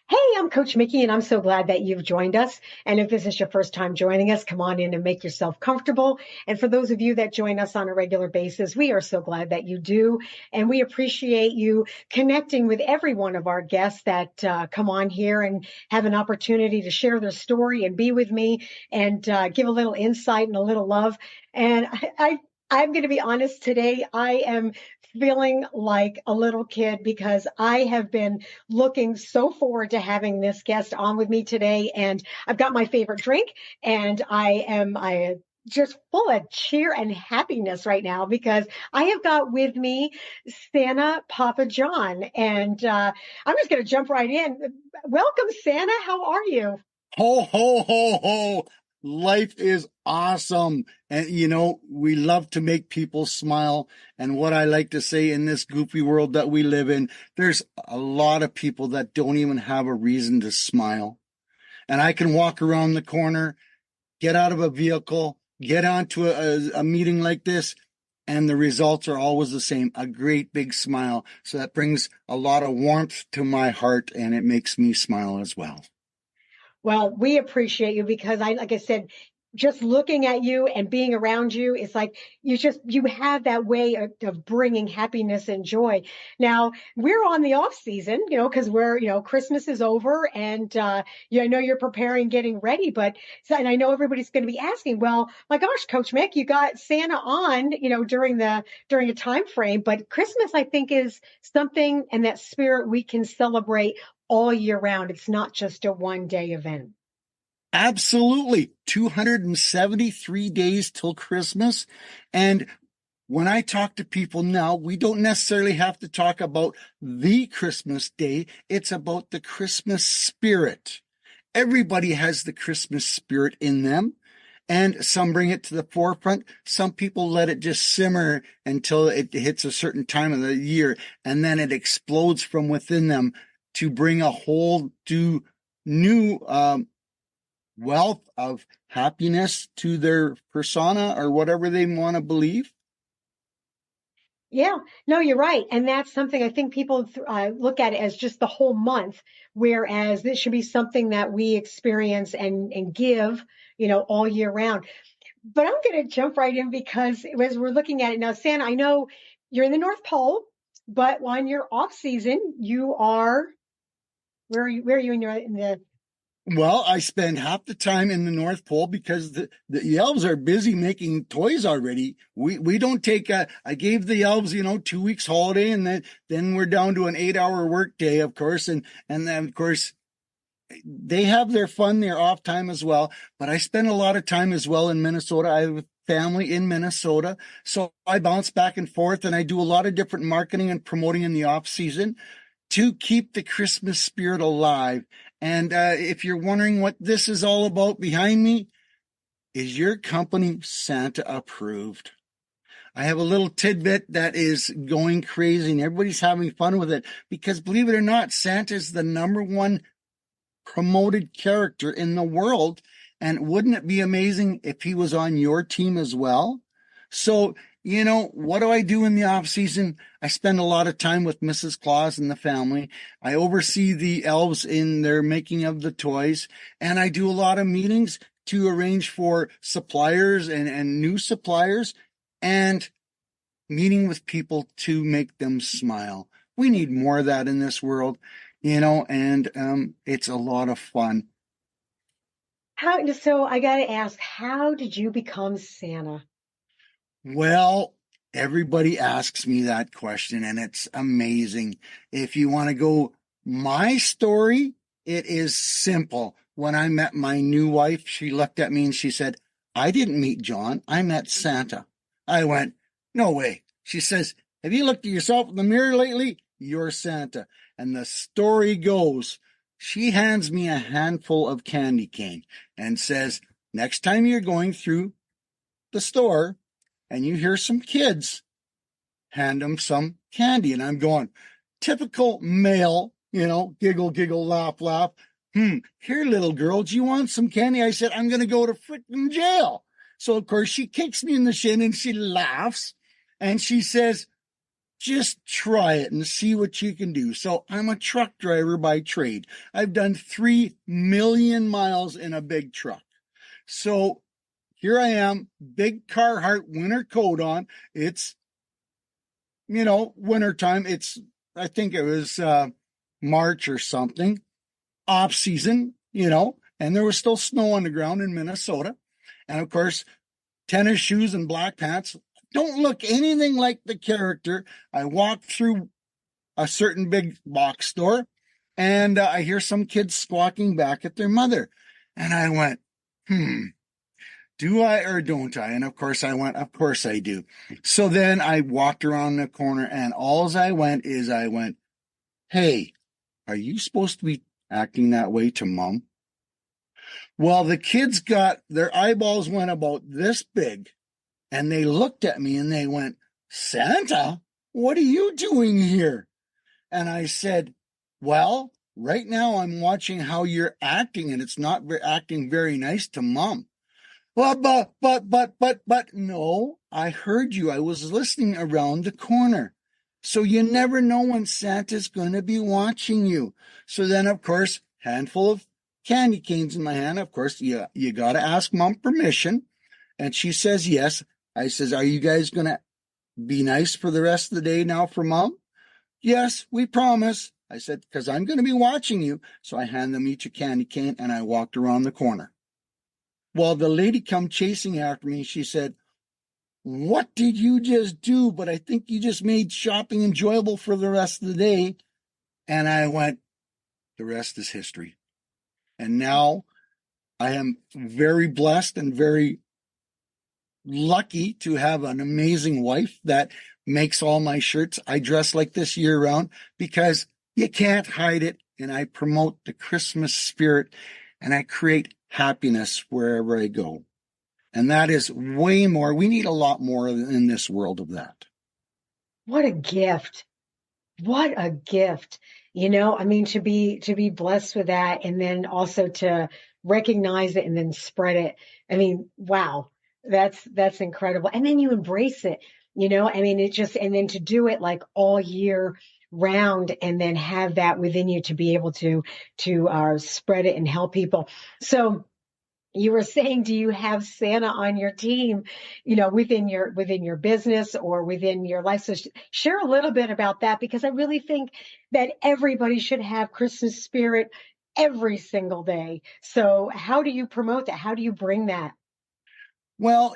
Hey, I'm Coach Mickey, and I'm so glad that you've joined us. And if this is your first time joining us, come on in and make yourself comfortable. And for those of you that join us on a regular basis, we are so glad that you do. And we appreciate you connecting with every one of our guests that come on here and have an opportunity to share their story and be with me and give a little insight and a little love. And I'm going to be honest today. I am feeling like a little kid because I have been looking so forward to having this guest on with me today. And I've got my favorite drink, and I just full of cheer and happiness right now because I have got with me Santa Papa John. And I'm just going to jump right in. Welcome, Santa. How are you? Ho, ho, ho, ho. Life is awesome. And, we love to make people smile. And what I like to say in this goofy world that we live in, there's a lot of people that don't even have a reason to smile. And I can walk around the corner, get out of a vehicle, get onto a meeting like this, and the results are always the same, a great big smile. So that brings a lot of warmth to my heart, and it makes me smile as well. Well, we appreciate you because like I said, just looking at you and being around you, it's like you have that way of bringing happiness and joy. Now we're on the off season, because Christmas is over and, I know you're preparing, getting ready, and I know everybody's going to be asking, well, my gosh, Coach Mick, you got Santa on, during a time frame, but Christmas, I think, is something and that spirit we can celebrate all year round. It's not just a one day event. Absolutely. 273 days till Christmas. And when I talk to people now, we don't necessarily have to talk about the Christmas day. It's about the Christmas spirit. Everybody has the Christmas spirit in them. And some bring it to the forefront. Some people let it just simmer until it hits a certain time of the year, and then it explodes from within them to bring a whole new wealth of happiness to their persona or whatever they want to believe. Yeah, no, you're right. And that's something I think people look at it as just the whole month, whereas this should be something that we experience and give, all year round. But I'm going to jump right in because as we're looking at it now, Santa, I know you're in the North Pole, but on your off season, where are you in the Well, I spend half the time in the North Pole because the elves are busy making toys already. We don't take I gave the elves, 2 weeks holiday, and then we're down to an 8-hour work day, of course. And then of course they have their fun, their off time as well. But I spend a lot of time as well in Minnesota. I have family in Minnesota. So I bounce back and forth, and I do a lot of different marketing and promoting in the off season to keep the Christmas spirit alive. And if you're wondering what this is all about behind me, is your company Santa approved? I have a little tidbit that is going crazy and everybody's having fun with it because, believe it or not, Santa is the number one promoted character in the world. And wouldn't it be amazing if he was on your team as well? So, what do I do in the off season? I spend a lot of time with Mrs. Claus and the family. I oversee the elves in their making of the toys, and I do a lot of meetings to arrange for suppliers and new suppliers and meeting with people to make them smile. We need more of that in this world, and it's a lot of fun. so I got to ask, how did you become Santa? Well, everybody asks me that question, and it's amazing. If you want to go my story, it is simple. When I met my new wife, she looked at me and she said, I didn't meet John, I met Santa. I went, no way. She says, have you looked at yourself in the mirror lately? You're Santa. And the story goes, she hands me a handful of candy cane and says, next time you're going through the store, and you hear some kids, hand them some candy. And I'm going, typical male, giggle, giggle, laugh, laugh. Here, little girl, do you want some candy? I said, I'm going to go to freaking jail. So, of course, she kicks me in the shin and she laughs and she says, just try it and see what you can do. So I'm a truck driver by trade. I've done 3 million miles in a big truck. So here I am, big Carhartt winter coat on. It's, wintertime. I think it was March or something, off season, and there was still snow on the ground in Minnesota. And of course, tennis shoes and black pants. Don't look anything like the character. I walked through a certain big box store and I hear some kids squawking back at their mother. And I went, do I or don't I? And of course I went, of course I do. So then I walked around the corner and all I went, hey, are you supposed to be acting that way to mom? Well, the kids got their eyeballs went about this big and they looked at me and they went, Santa, what are you doing here? And I said, well, right now I'm watching how you're acting and it's not acting very nice to mom. Well, but, no, I heard you. I was listening around the corner. So you never know when Santa's going to be watching you. So then, of course, handful of candy canes in my hand. Of course, you got to ask mom permission. And she says, yes. I says, are you guys going to be nice for the rest of the day now for mom? Yes, we promise. I said, because I'm going to be watching you. So I hand them each a candy cane and I walked around the corner. Well, the lady come chasing after me. She said, what did you just do? But I think you just made shopping enjoyable for the rest of the day. And I went, the rest is history. And now I am very blessed and very lucky to have an amazing wife that makes all my shirts. I dress like this year round because you can't hide it. And I promote the Christmas spirit and I create happiness wherever I go. And that is way more. We need a lot more in this world of that. What a gift. What a gift. To be blessed with that and then also to recognize it and then spread it. Wow. That's incredible. And then you embrace it, and then to do it like all year round and then have that within you to be able to spread it and help people. So you were saying, do you have Santa on your team, within your business or within your life? So share a little bit about that, because I really think that everybody should have Christmas spirit every single day. So how do you promote that? How do you bring that? Well,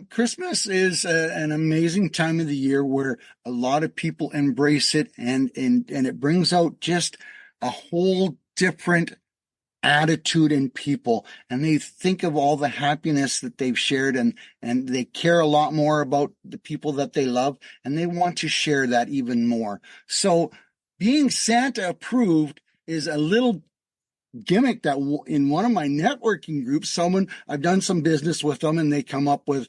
Christmas is an amazing time of the year where a lot of people embrace it and it brings out just a whole different attitude in people, and they think of all the happiness that they've shared and they care a lot more about the people that they love and they want to share that even more. So being Santa approved is a little gimmick that in one of my networking groups, I've done some business with them and they come up with,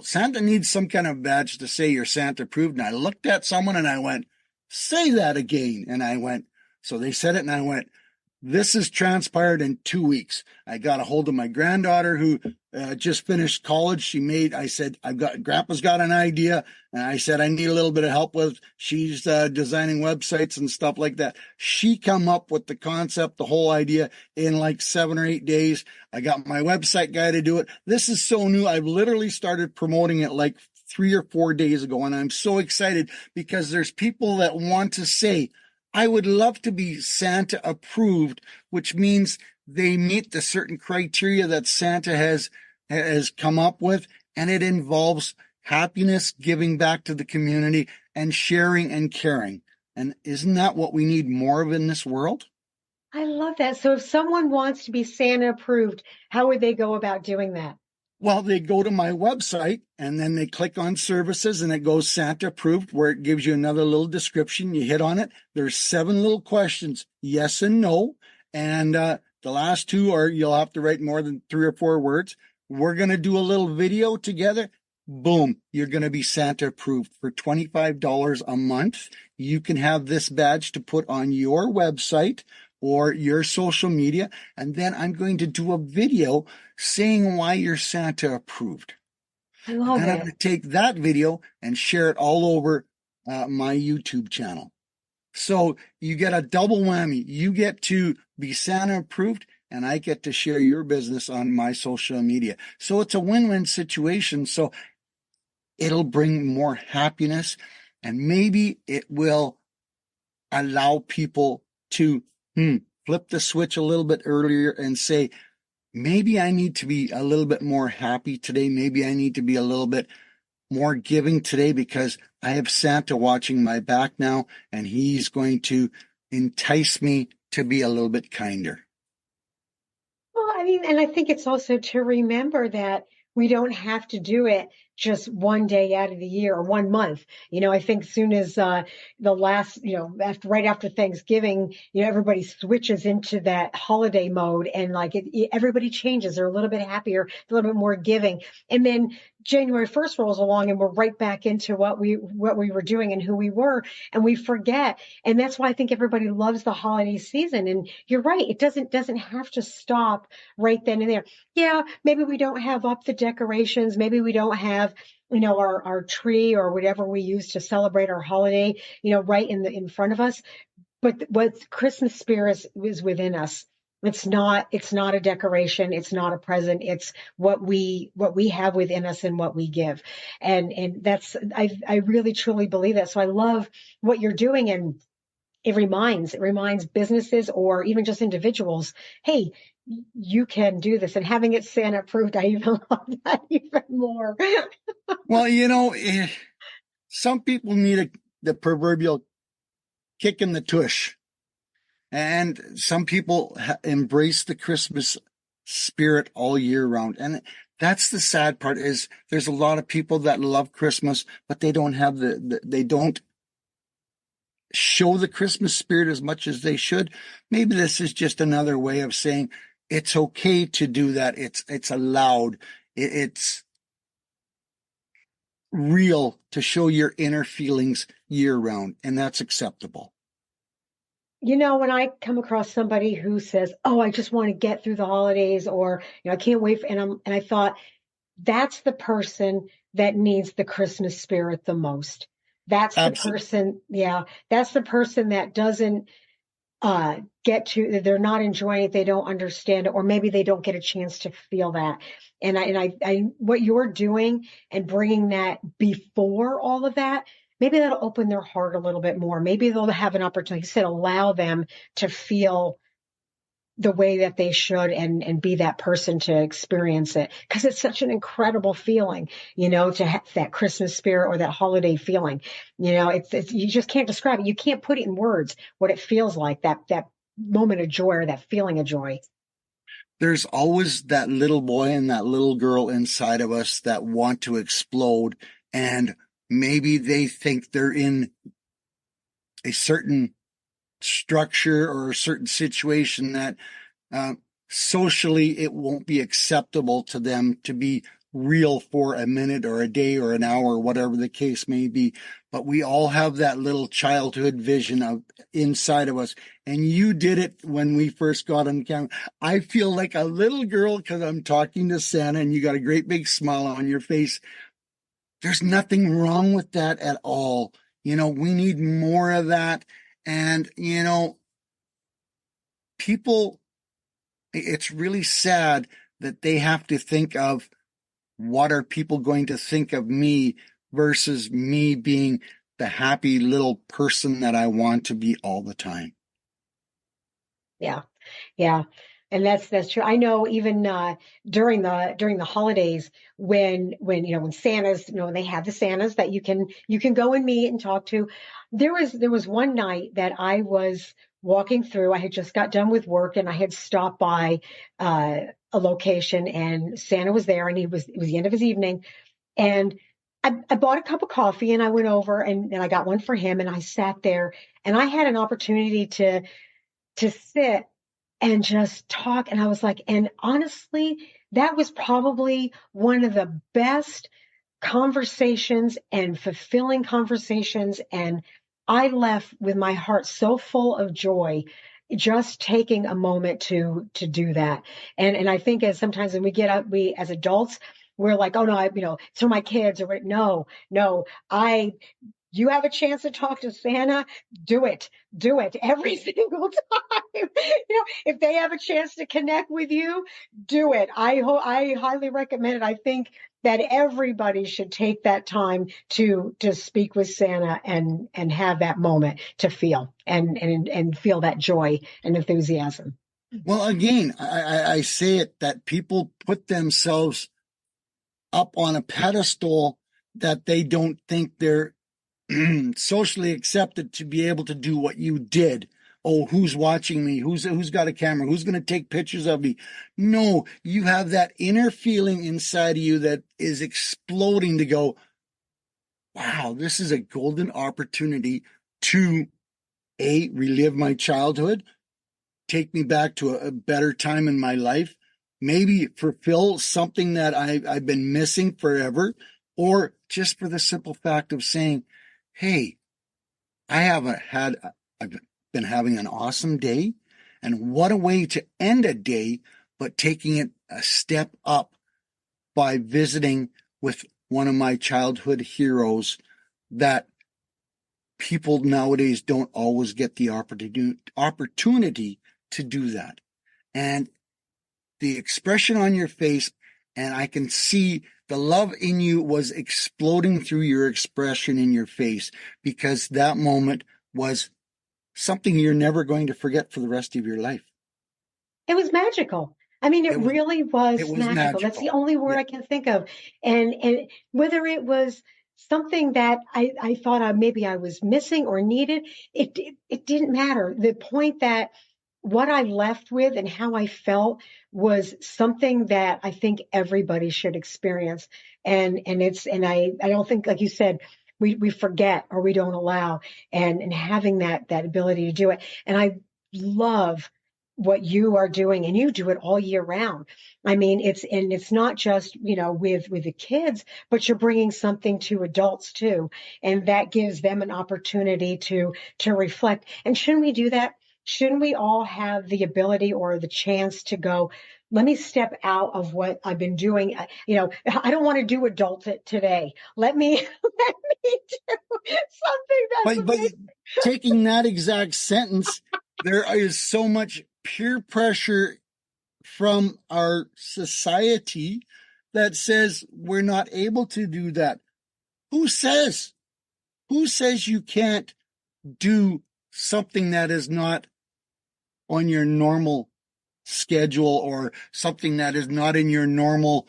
Santa needs some kind of badge to say you're Santa approved. And I looked at someone and I went, say that again. And I went, so they said it and I went, this has transpired in 2 weeks. I got a hold of my granddaughter who just finished college. I said, Grandpa's got an idea. And I said, I need a little bit of help with, she's designing websites and stuff like that. She come up with the concept, the whole idea in like 7 or 8 days. I got my website guy to do it. This is so new. I've literally started promoting it like 3 or 4 days ago. And I'm so excited because there's people that want to say, I would love to be Santa approved, which means they meet the certain criteria that Santa has come up with, and it involves happiness, giving back to the community, and sharing and caring. And isn't that what we need more of in this world? I love that. So if someone wants to be Santa approved, how would they go about doing that? Well, they go to my website and then they click on services and it goes Santa approved, where it gives you another little description. You hit on it. There's 7 little questions, yes and no. And the last 2 are you'll have to write more than 3 or 4 words. We're going to do a little video together. Boom, you're going to be Santa approved for $25 a month. You can have this badge to put on your website or your social media. And then I'm going to do a video saying why you're Santa approved. I love And then I'm it. going to take that video and share it all over my YouTube channel. So you get a double whammy. You get to be Santa approved, and I get to share your business on my social media. So it's a win-win situation. So it'll bring more happiness, and maybe it will allow people to flip the switch a little bit earlier and say, maybe I need to be a little bit more happy today. Maybe I need to be a little bit more giving today because I have Santa watching my back now, and he's going to entice me to be a little bit kinder. Well, I mean, and I think it's also to remember that we don't have to do it just one day out of the year or 1 month. I think soon as the last, right after Thanksgiving, everybody switches into that holiday mode, and like everybody changes. They're a little bit happier, a little bit more giving. And then January 1st rolls along and we're right back into what we were doing and who we were, and we forget. And that's why I think everybody loves the holiday season. And you're right, it doesn't have to stop right then and there. Yeah, maybe we don't have up the decorations, maybe we don't have our tree or whatever we use to celebrate our holiday, right in front of us. But what Christmas spirit is within us. It's not a decoration. It's not a present. It's what we have within us and what we give. And I really truly believe that. So I love what you're doing. And it reminds businesses or even just individuals, hey, you can do this. And having it Santa approved, I even love that even more. Well, some people need the proverbial kick in the tush. And some people embrace the Christmas spirit all year round. And that's the sad part, is there's a lot of people that love Christmas, but they don't have they don't show the Christmas spirit as much as they should. Maybe this is just another way of saying it's okay to do that. It's allowed. It's real to show your inner feelings year round, and that's acceptable. When I come across somebody who says, "Oh, I just want to get through the holidays," or I can't wait and I thought that's the person that needs the Christmas spirit the most. That's the Absolutely. person, yeah, that's the person that doesn't they're not enjoying it, they don't understand it, or maybe they don't get a chance to feel that. And what you're doing and bringing that before all of that, maybe that'll open their heart a little bit more. Maybe they'll have an opportunity, like you said, allow them to feel the way that they should, and be that person to experience it, because it's such an incredible feeling, to have that Christmas spirit or that holiday feeling. It's you just can't describe it. You can't put it in words what it feels like, that moment of joy or that feeling of joy. There's always that little boy and that little girl inside of us that want to explode, and maybe they think they're in a certain structure or a certain situation that uh, socially it won't be acceptable to them to be real for a minute or a day or an hour, whatever the case may be. But we all have that little childhood vision of inside of us. And you did it when we first got on camera. I feel like a little girl because I'm talking to Santa, and you got a great big smile on your face. There's nothing wrong with that at all. We need more of that. And, people, it's really sad that they have to think of what are people going to think of me versus me being the happy little person that I want to be all the time. Yeah. Yeah. And that's true. I know even during the holidays, when Santas, when they have the Santas that you can go and meet and talk to. There was one night that I was walking through. I had just got done with work and I had stopped by uh, a location, and Santa was there, and it was the end of his evening, and I bought a cup of coffee and I went over, and I got one for him, and I sat there, and I had an opportunity to sit and just talk. And I was like, and honestly, that was probably one of the best conversations and fulfilling conversations. And I left with my heart so full of joy, just taking a moment to do that. And I think as sometimes when we get up, we as adults, we're like, oh no, it's for my kids, or no, no, I You have a chance to talk to Santa, do it. Do it every single time. If they have a chance to connect with you, do it. I highly recommend it. I think that everybody should take that time to speak with Santa and have that moment to feel and feel that joy and enthusiasm. Well, again, I say it that people put themselves up on a pedestal that they don't think they're socially accepted to be able to do what you did. Oh, who's watching me? Who's got a camera? Who's going to take pictures of me? No, you have that inner feeling inside of you that is exploding to go, wow, this is a golden opportunity to relive my childhood, take me back to a better time in my life, maybe fulfill something that I've been missing forever, or just for the simple fact of saying, hey, I've been having an awesome day. And what a way to end a day, but taking it a step up by visiting with one of my childhood heroes that people nowadays don't always get the opportunity to do that. And the expression on your face, and I can see the love in you was exploding through your expression in your face, because that moment was something you're never going to forget for the rest of your life. It was magical. I mean, it It was, really it was was magical. That's the magical. only word Yeah. I can think of. And whether it was something that I thought maybe I was missing or needed, it didn't matter. The point that what I left with and how I felt was something that I think everybody should experience. And I don't think, like you said, we forget or we don't allow, and having that ability to do it. And I love what you are doing, and you do it all year round. I mean, it's not just, with the kids, but you're bringing something to adults too, and that gives them an opportunity to reflect. And shouldn't we do that? Shouldn't we all have the ability or the chance to go, let me step out of what I've been doing? I don't want to do today. Let me let me do something that's But amazing. taking that exact sentence, there is so much peer pressure from our society that says we're not able to do that. Who says? Who says you can't do something that is not on your normal schedule, or something that is not in your normal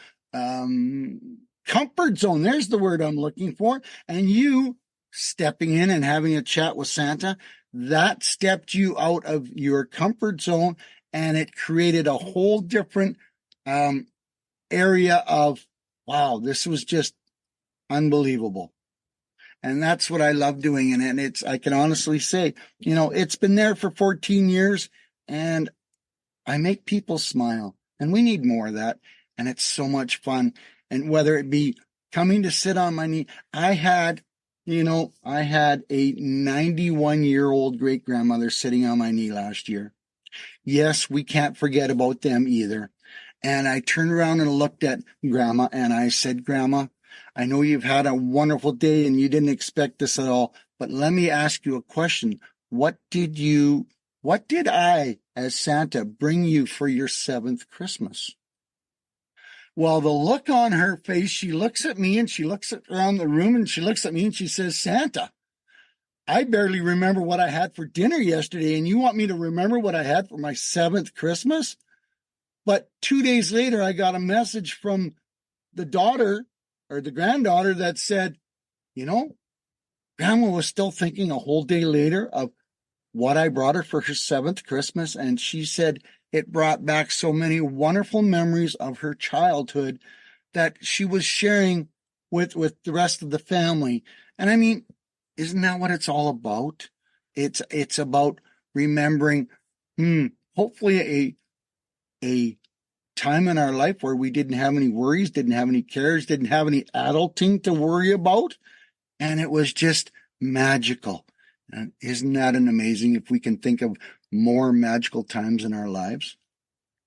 comfort zone? There's the word I'm looking for. And you stepping in and having a chat with Santa, that stepped you out of your comfort zone, and it created a whole different um, area of, wow, this was just unbelievable. And that's what I love doing. And I can honestly say, it's been there for 14 years, and I make people smile, and we need more of that. And it's so much fun. And whether it be coming to sit on my knee, I had a 91-year-old great grandmother sitting on my knee last year. Yes, we can't forget about them either. And I turned around and looked at Grandma, and I said, Grandma, I know you've had a wonderful day and you didn't expect this at all, but let me ask you a question. What did I, as Santa, bring you for your 7th Christmas? Well, the look on her face, she looks at me and she looks around the room and she looks at me and she says, Santa, I barely remember what I had for dinner yesterday, and you want me to remember what I had for my 7th Christmas? But 2 days later, I got a message from the daughter or the granddaughter that said, Grandma was still thinking a whole day later of what I brought her for her 7th Christmas. And she said it brought back so many wonderful memories of her childhood that she was sharing with the rest of the family. And I mean, isn't that what it's all about? It's about remembering, hopefully a time in our life where we didn't have any worries, didn't have any cares, didn't have any adulting to worry about. And it was just magical. And isn't that an amazing if we can think of more magical times in our lives?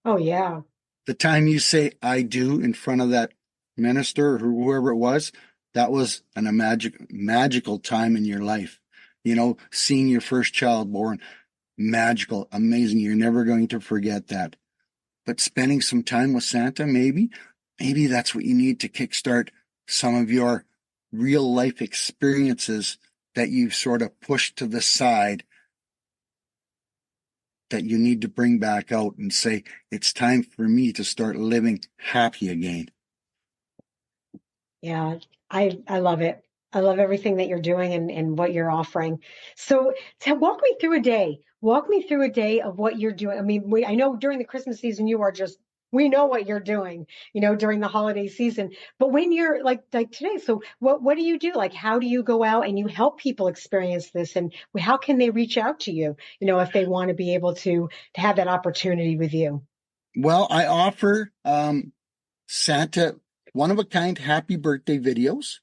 Oh yeah. The time you say, I do, in front of that minister or whoever it was, that was a magical time in your life. Seeing your first child born, magical, amazing. You're never going to forget that. But spending some time with Santa, maybe that's what you need to kickstart some of your real life experiences that you've sort of pushed to the side, that you need to bring back out and say, it's time for me to start living happy again. Yeah, I love it. I love everything that you're doing and what you're offering. So, walk me through a day. Walk me through a day of what you're doing. I mean, I know during the Christmas season you are just we know what you're doing, during the holiday season. But when you're like today, so what do you do? Like how do you go out and you help people experience this and how can they reach out to you, if they want to be able to have that opportunity with you? Well, I offer Santa one of a kind happy birthday videos.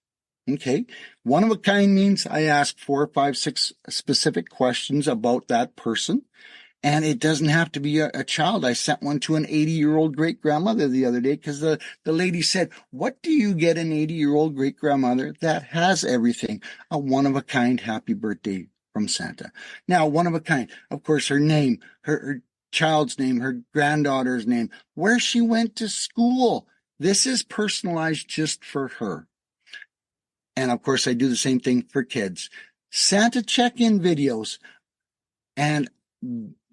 Okay. One of a kind means I ask 4, 5, 6 specific questions about that person. And it doesn't have to be a child. I sent one to an 80-year-old great grandmother the other day because the lady said, what do you get an 80-year-old great grandmother that has everything? A one of a kind happy birthday from Santa. Now, one of a kind, of course, her name, her child's name, her granddaughter's name, where she went to school. This is personalized just for her. And of course, I do the same thing for kids. Santa check-in videos. And,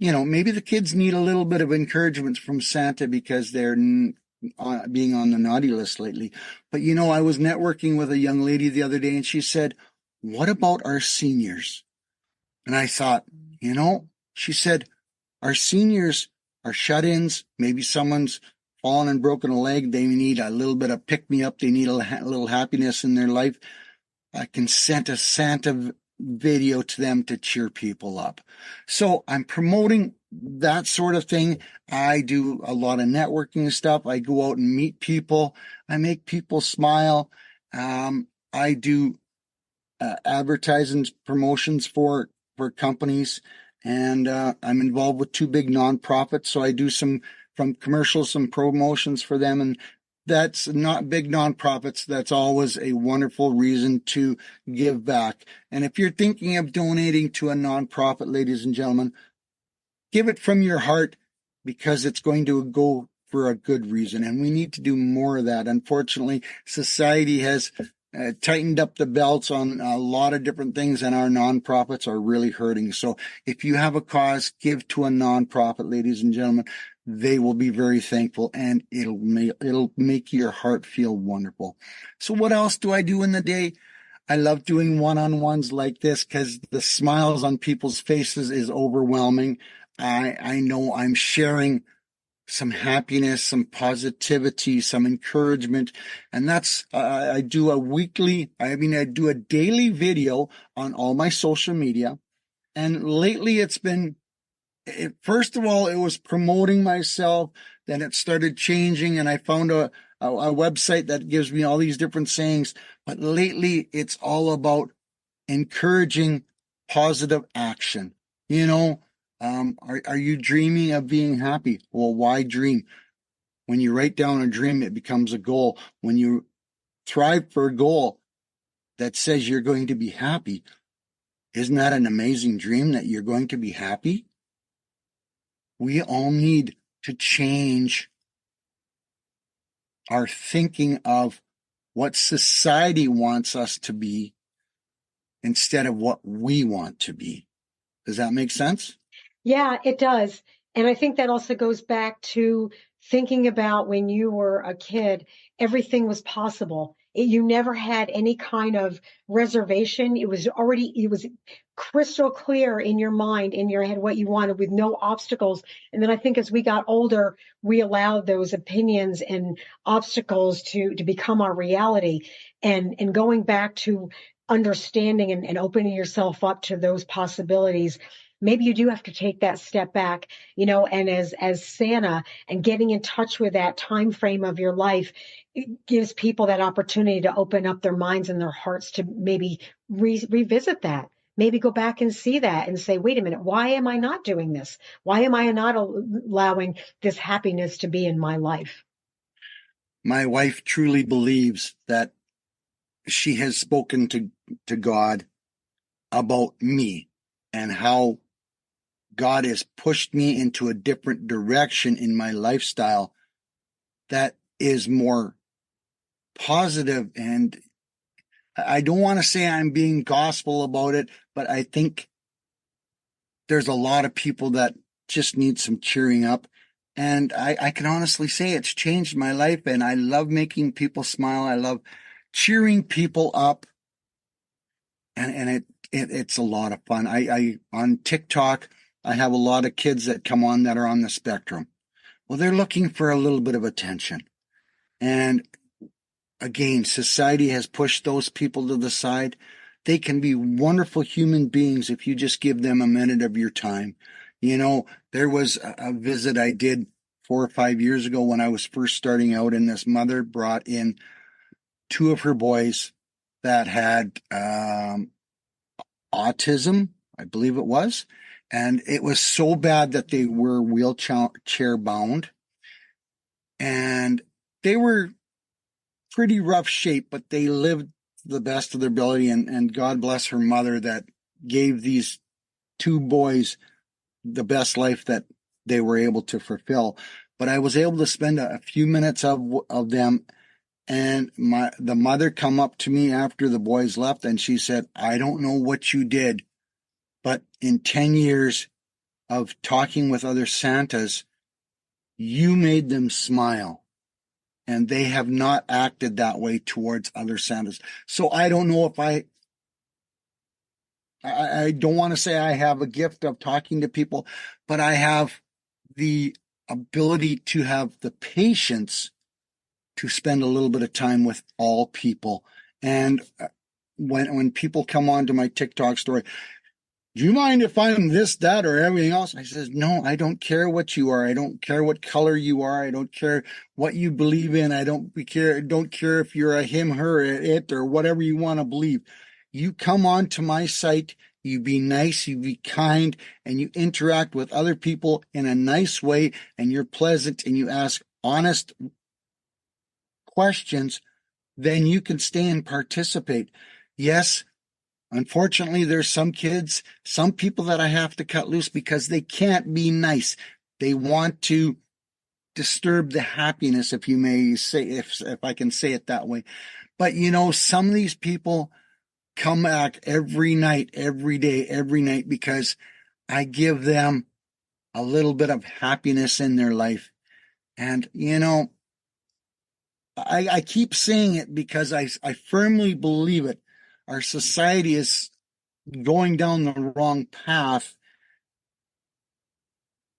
maybe the kids need a little bit of encouragement from Santa because they're being on the naughty list lately. But, I was networking with a young lady the other day and she said, what about our seniors? And I thought, she said, our seniors are shut-ins. Maybe someone's fallen and broken a leg. They need a little bit of pick-me-up. They need a little happiness in their life. I can send a Santa video to them to cheer people up. So I'm promoting that sort of thing. I do a lot of networking stuff. I go out and meet people. I make people smile. I do advertising promotions for companies, and I'm involved with 2 big nonprofits. So I do some commercials, some promotions for them, and that's not big nonprofits. That's always a wonderful reason to give back. And if you're thinking of donating to a nonprofit, ladies and gentlemen, give it from your heart because it's going to go for a good reason. And we need to do more of that. Unfortunately, society has tightened up the belts on a lot of different things, and our nonprofits are really hurting. So if you have a cause, give to a nonprofit, ladies and gentlemen. They will be very thankful, and it'll make your heart feel wonderful. So what else do I do in the day? I love doing one-on-ones like this because the smiles on people's faces is overwhelming. I know I'm sharing some happiness, some positivity, some encouragement. And that's, I do I do a daily video on all my social media. And lately first of all, it was promoting myself. Then it started changing and I found a website that gives me all these different sayings. But lately it's all about encouraging positive action. Are you dreaming of being happy? Well, why dream? When you write down a dream, it becomes a goal. When you thrive for a goal that says you're going to be happy, isn't that an amazing dream that you're going to be happy? We all need to change our thinking of what society wants us to be instead of what we want to be. Does that make sense? Yeah, it does. And I think that also goes back to thinking about when you were a kid, everything was possible. You never had any kind of reservation. It was crystal clear in your mind, in your head, what you wanted with no obstacles. And then I think as we got older, we allowed those opinions and obstacles to become our reality. And going back to understanding and opening yourself up to those possibilities, maybe you do have to take that step back, and as Santa and getting in touch with that time frame of your life, it gives people that opportunity to open up their minds and their hearts to maybe revisit that. Maybe go back and see that and say, wait a minute, why am I not doing this? Why am I not allowing this happiness to be in my life? My wife truly believes that she has spoken to God about me and how God has pushed me into a different direction in my lifestyle that is more positive. And I don't want to say I'm being gospel about it, but I think there's a lot of people that just need some cheering up. And I can honestly say it's changed my life, and I love making people smile. I love cheering people up, and it's a lot of fun. I on TikTok, I have a lot of kids that come on that are on the spectrum. Well, they're looking for a little bit of attention. And again, society has pushed those people to the side. They can be wonderful human beings if you just give them a minute of your time. You know, there was a visit I did 4 or 5 years ago when I was first starting out, and this mother brought in two of her boys that had autism, I believe it was. And it was so bad that they were wheelchair bound. And they were pretty rough shape, but they lived the best of their ability. And God bless her mother that gave these two boys the best life that they were able to fulfill. But I was able to spend a few minutes of them. And the mother come up to me after the boys left, and she said, I don't know what you did, but in 10 years of talking with other Santas, you made them smile. And they have not acted that way towards other Santas. So I don't know if I don't want to say I have a gift of talking to people, but I have the ability to have the patience to spend a little bit of time with all people. And when people come on to my TikTok story, do you mind if I'm this, that, or everything else? I says, no, I don't care what you are. I don't care what color you are. I don't care what you believe in. I don't care if you're a him, her, it, or whatever you want to believe. You come on to my site, you be nice, you be kind, and you interact with other people in a nice way, and you're pleasant, and you ask honest questions, then you can stay and participate. Yes, unfortunately, there's some kids, some people that I have to cut loose because they can't be nice. They want to disturb the happiness, if you may say, if I can say it that way. But you know, some of these people come back every night, every day, every night because I give them a little bit of happiness in their life. And you know, I keep saying it because I firmly believe it. Our society is going down the wrong path,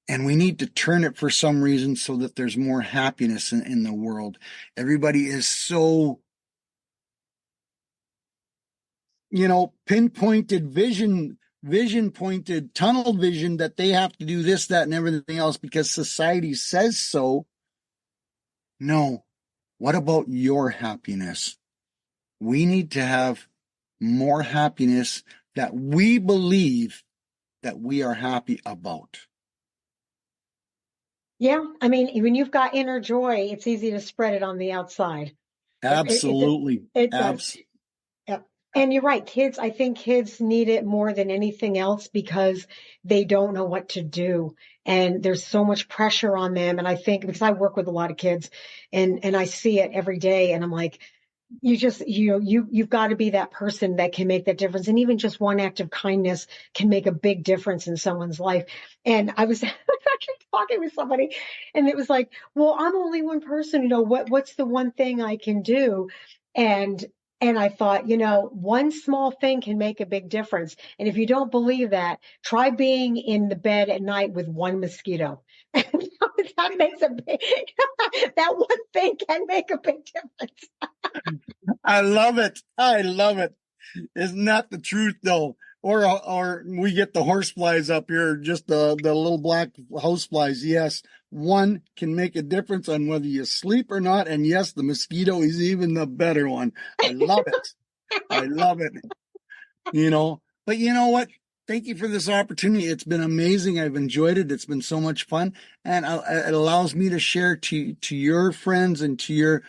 and we need to turn it for some reason so that there's more happiness in the world. Everybody is so, you know, pinpointed vision pointed, tunnel vision that they have to do this, that, and everything else because society says so. No. What about your happiness? We need to have more happiness that we believe that we are happy about. Yeah, I mean, when you've got inner joy, it's easy to spread it on the outside. Absolutely. It does. Yeah. And you're right, kids, I think kids need it more than anything else because they don't know what to do. And there's so much pressure on them. And I think because I work with a lot of kids and I see it every day and I'm like, you've got to be that person that can make that difference. And even just one act of kindness can make a big difference in someone's life. And I was actually talking with somebody and it was like, well, I'm only one person, what's the one thing I can do? And and I thought, one small thing can make a big difference. And if you don't believe that, try being in the bed at night with one mosquito. That makes a big, that one thing can make a big difference. I love it. I love it. Isn't that the truth though? Or we get the horse flies up here, just the little black house flies. Yes, one can make a difference on whether you sleep or not. And yes, the mosquito is even the better one. I love it. I love it. But you know what? Thank you for this opportunity. It's been amazing. I've enjoyed it. It's been so much fun, and it allows me to share to your friends and to your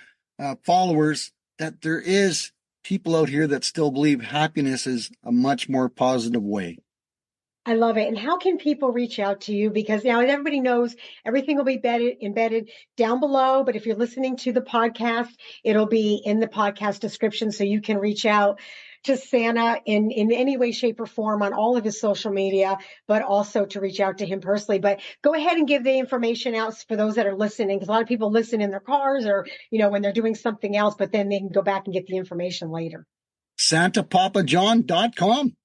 followers that there is people out here that still believe happiness is a much more positive way. I love it. And how can people reach out to you? Because now everybody knows everything will be embedded down below. But if you're listening to the podcast, it'll be in the podcast description. So you can reach out to Santa in any way, shape, or form on all of his social media, but also to reach out to him personally. But go ahead and give the information out for those that are listening, because a lot of people listen in their cars or, when they're doing something else, but then they can go back and get the information later. SantaPapaJohn.com.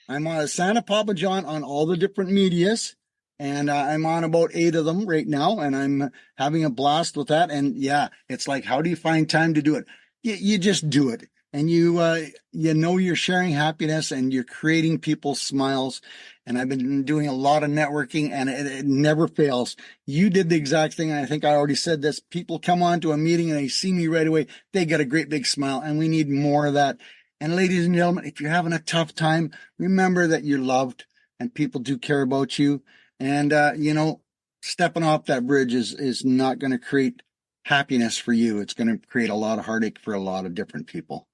I'm on Santa Papa John on all the different medias, and I'm on about 8 of them right now, and I'm having a blast with that. And yeah, it's like, how do you find time to do it? You just do it, and you're sharing happiness and you're creating people's smiles. And I've been doing a lot of networking, and it never fails. You did the exact thing. And I think I already said this. People come on to a meeting and they see me right away. They get a great big smile, and we need more of that. And ladies and gentlemen, if you're having a tough time, remember that you're loved and people do care about you. And, stepping off that bridge is not going to create happiness for you. It's going to create a lot of heartache for a lot of different people.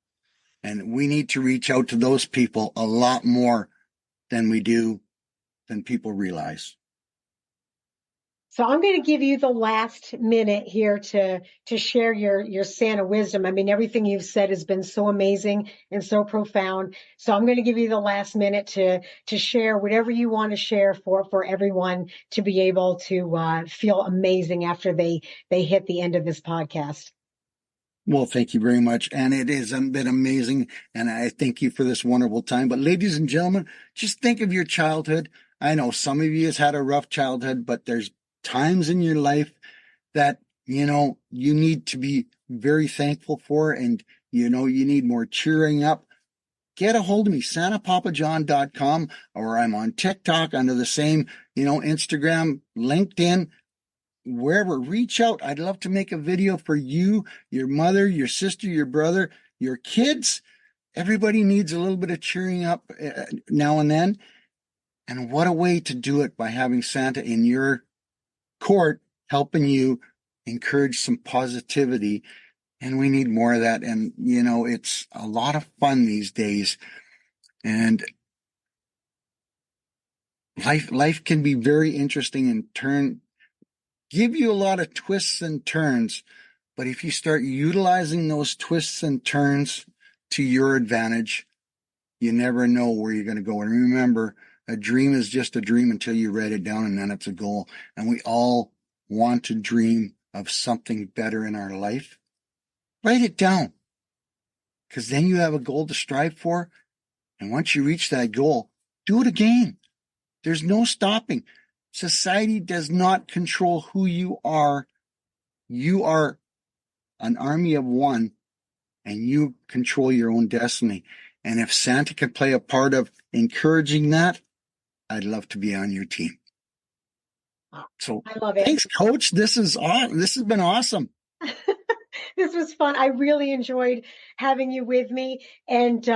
And we need to reach out to those people a lot more than people realize. So I'm going to give you the last minute here to share your Santa wisdom. I mean, everything you've said has been so amazing and so profound. So I'm going to give you the last minute to share whatever you want to share for everyone to be able to feel amazing after they hit the end of this podcast. Well, thank you very much. And it has been amazing. And I thank you for this wonderful time. But ladies and gentlemen, just think of your childhood. I know some of you has had a rough childhood, but there's times in your life that, you need to be very thankful for, and, you need more cheering up. Get a hold of me, SantaPapaJohn.com, or I'm on TikTok under the same, Instagram, LinkedIn, wherever. Reach out. I'd love to make a video for you, your mother, your sister, your brother, your kids. Everybody needs a little bit of cheering up now and then. And what a way to do it by having Santa in your court helping you encourage some positivity. And we need more of that. And, it's a lot of fun these days. And life can be very interesting and give you a lot of twists and turns. But if you start utilizing those twists and turns to your advantage, you never know where you're going to go. And remember, a dream is just a dream until you write it down, and then it's a goal. And we all want to dream of something better in our life. Write it down, because then you have a goal to strive for. And once you reach that goal, do it again. There's no stopping. Society does not control who you are. You are an army of one, and you control your own destiny. And if Santa can play a part of encouraging that, I'd love to be on your team. So I love it. Thanks, Coach. This has been awesome. This was fun. I really enjoyed having you with me. And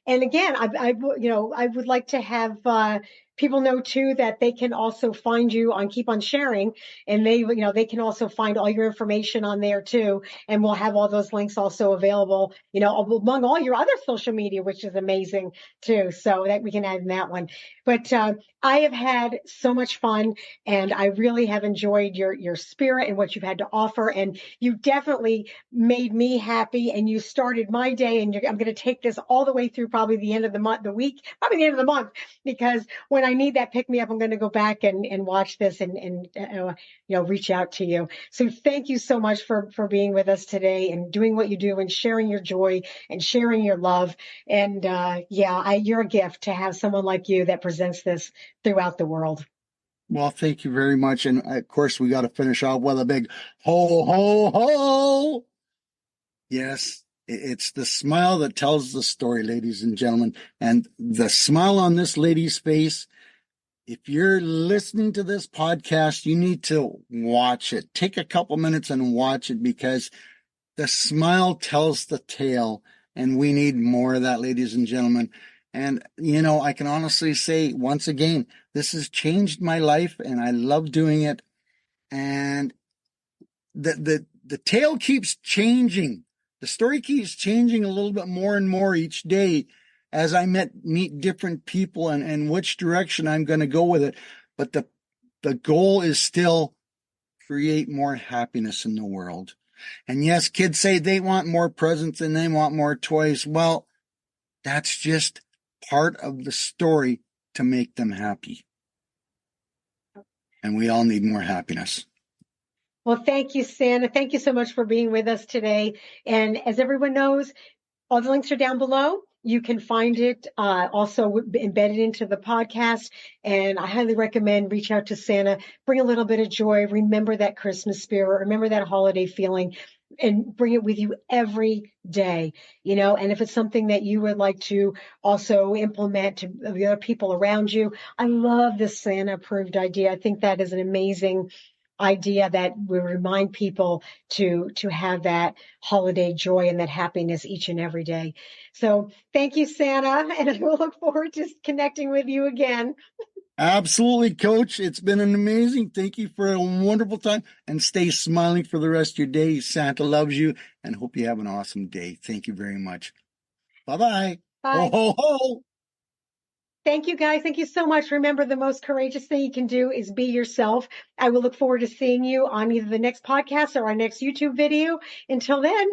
again, I would like to have people know too that they can also find you on Keep on Sharing, and they can also find all your information on there too. And we'll have all those links also available, among all your other social media, which is amazing too. So that we can add in that one. But I have had so much fun, and I really have enjoyed your spirit and what you've had to offer. And you definitely made me happy, and you started my day. And I'm going to take this all the way through probably the end of the month, probably the end of the month, because when I need that pick me up, I'm going to go back and watch this and reach out to you. So thank you so much for being with us today and doing what you do and sharing your joy and sharing your love. And you're a gift to have someone like you that presents this throughout the world. Well, thank you very much. And of course, we got to finish off with a big ho, ho, ho. Yes, it's the smile that tells the story, ladies and gentlemen. And the smile on this lady's face, if you're listening to this podcast, you need to watch it. Take a couple minutes and watch it, because the smile tells the tale. And we need more of that, ladies and gentlemen. And, I can honestly say, once again, this has changed my life, and I love doing it. And the tale keeps changing. The story keeps changing a little bit more and more each day as I meet different people and which direction I'm going to go with it. But the goal is still create more happiness in the world. And yes, kids say they want more presents and they want more toys. Well, that's just part of the story to make them happy. And we all need more happiness. Well, thank you, Santa. Thank you so much for being with us today. And as everyone knows, all the links are down below. You can find it also embedded into the podcast. And I highly recommend reach out to Santa, bring a little bit of joy, remember that Christmas spirit, remember that holiday feeling, and bring it with you every day, and if it's something that you would like to also implement to the other people around you. I love this Santa approved idea. I think that is an amazing idea that will remind people to have that holiday joy and that happiness each and every day. So thank you, Santa, and we'll look forward to connecting with you again. Absolutely, Coach. It's been an amazing. Thank you for a wonderful time, and stay smiling for the rest of your day. Santa loves you and hope you have an awesome day. Thank you very much. Bye-bye. Bye. Ho, ho, ho. Thank you, guys. Thank you so much. Remember, the most courageous thing you can do is be yourself. I will look forward to seeing you on either the next podcast or our next YouTube video. Until then,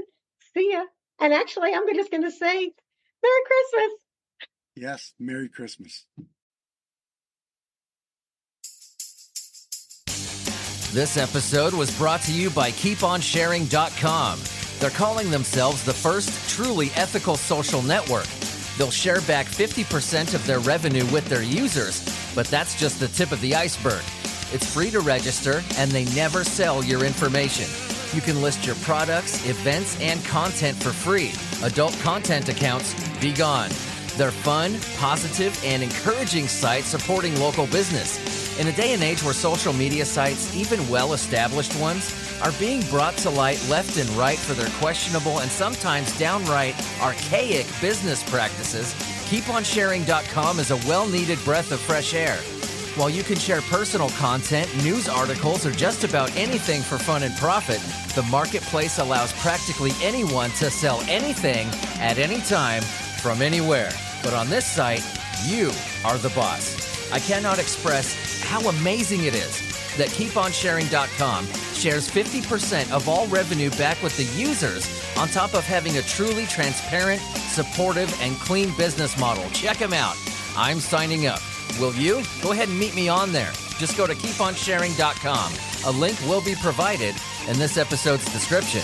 see ya. And actually, I'm just going to say Merry Christmas. Yes, Merry Christmas. This episode was brought to you by keeponsharing.com. They're calling themselves the first truly ethical social network. They'll share back 50% of their revenue with their users, but that's just the tip of the iceberg. It's free to register, and they never sell your information. You can list your products, events, and content for free. Adult content accounts, be gone. They're fun, positive, and encouraging sites supporting local business. In a day and age where social media sites, even well-established ones, are being brought to light left and right for their questionable and sometimes downright archaic business practices, keeponsharing.com is a well-needed breath of fresh air. While you can share personal content, news articles, or just about anything for fun and profit, the marketplace allows practically anyone to sell anything at any time from anywhere. But on this site, you are the boss. I cannot express how amazing it is that keeponsharing.com shares 50% of all revenue back with the users, on top of having a truly transparent, supportive, and clean business model. Check them out. I'm signing up. Will you? Go ahead and meet me on there. Just go to keeponsharing.com. A link will be provided in this episode's description.